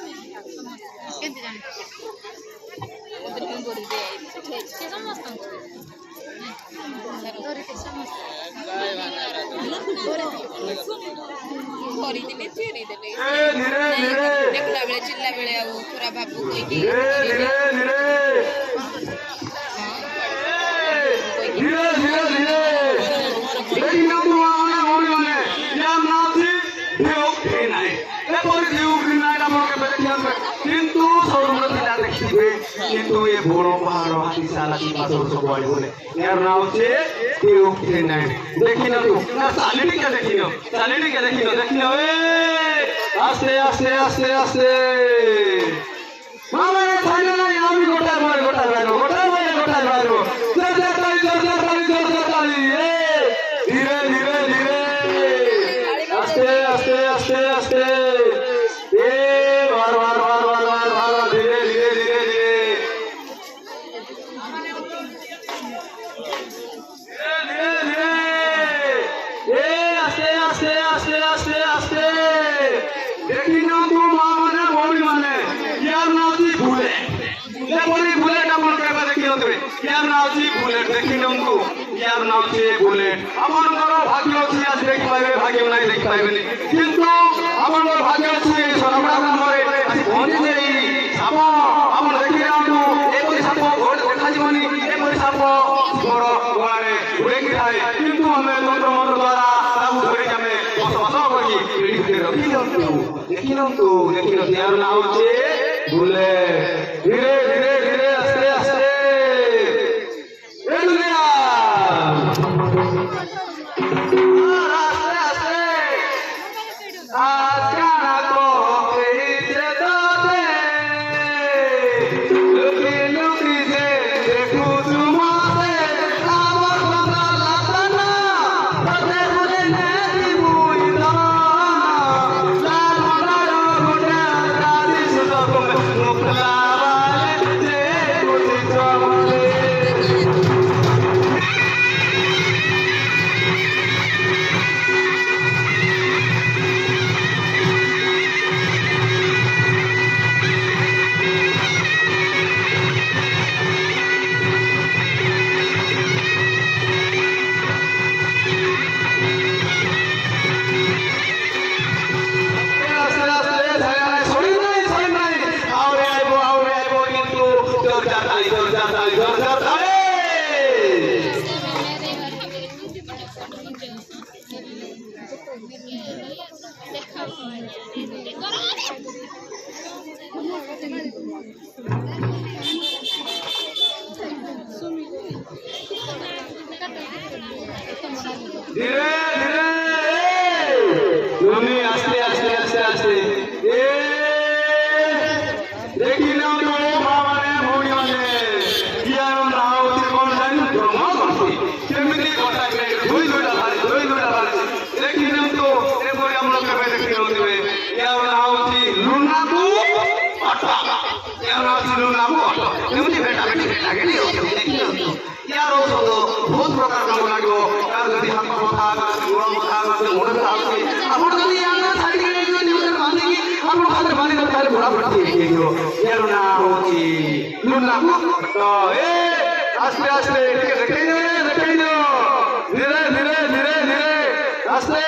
କେମିତି ଜାଣିଛ ସେ ସମସ୍ତଙ୍କୁ ଧରିକି ସମସ୍ତେ କରିଦେଲେ ଚିରିଦେଲେ ଦେଖିଲା ବେଳେ ଚିଲ୍ଲା ବେଳେ ଆଉ ପୁରା ବାବୁ କହିକି কিন্তু এ বড় পাহাড় হাতিশাল আছি পাথর সব বাড়ি বলে এর নাম হচ্ছে তিরুপতি নাইট দেখি না তো না সালিডিকে দেখি না এ আস্তে আস্তে আস্তে আস্তে মামা ছাইনা না আমি গোটায় বাইরো জোরদারি এ ধীরে ধীরে ধীরে আস্তে আস্তে আস্তে আস্তে এ বার ধীরে ধীরে ধীরে ধীরে এ আস্তে আস্তে আস্তে আস্তে আস্তে দেখি না তো মানে বড়ি মানে ইয়ার নাম হচ্ছে বুলেট বুলেট আমার কেবা দেখি না তুমি ইয়ার নাম হচ্ছে বুলেট দেখি না তো ইয়ার নাম হচ্ছে বুলেট আমার ভাগ্য আছে আজ দেখি পাইবে ভাগ্য নাই দেখি পাইবে কিন্তু আমার ভাগ্য আছে সরবরা করে আজ পৌঁছে সাপ আমার দেখি না তো এপরি সাপ ঘোড় দেখা জীবনী এপরি সাপ বড় গোড়ারে উড়ে কি খায় কিন্তু আমি তন্ত্র মন্ত্র দ্বারা তাবু ধরে যাবে বসবাস করি দেখি না তো ইয়ার নাম হচ্ছে বুলেট ধীরে ধীরে ধীরে আস্তে আস্তে এ দুনিয়া ধীরে ধীরে তুমি আস্তে আস্তে আস্তে আস্তে এ দেখি না তো মানে ভৌড়ি মানে ইয়ার নাম হচ্ছে কোন জানি ব্রহ্মবর্তী কেমিতি কথা দুই দুইটা ভাই দেখি না তো এরপরে আমরা কেবে দেখি না দেবে ইয়ার নাম হচ্ছে লুনাকু অটো ইয়ার নাম হচ্ছে লুনাকু অটো কেমিতি বেটা গেলি দেখি না তো ইয়ার ঔষধ বহুত প্রকার কাম লাগিব আর যদি হাত কথা গোড় কথা মনে থাকে আপন যদি আমরা ছাড়ি দিয়ে নিউজের বাঁধি আপন হাতে বাঁধি তাহলে ঘোড়া পড়তে গিয়ে গেল এর নাম হচ্ছে লুনাকু অটো এ আস্তে আস্তে দেখে ধীরে ধীরে ধীরে ধীরে আস্তে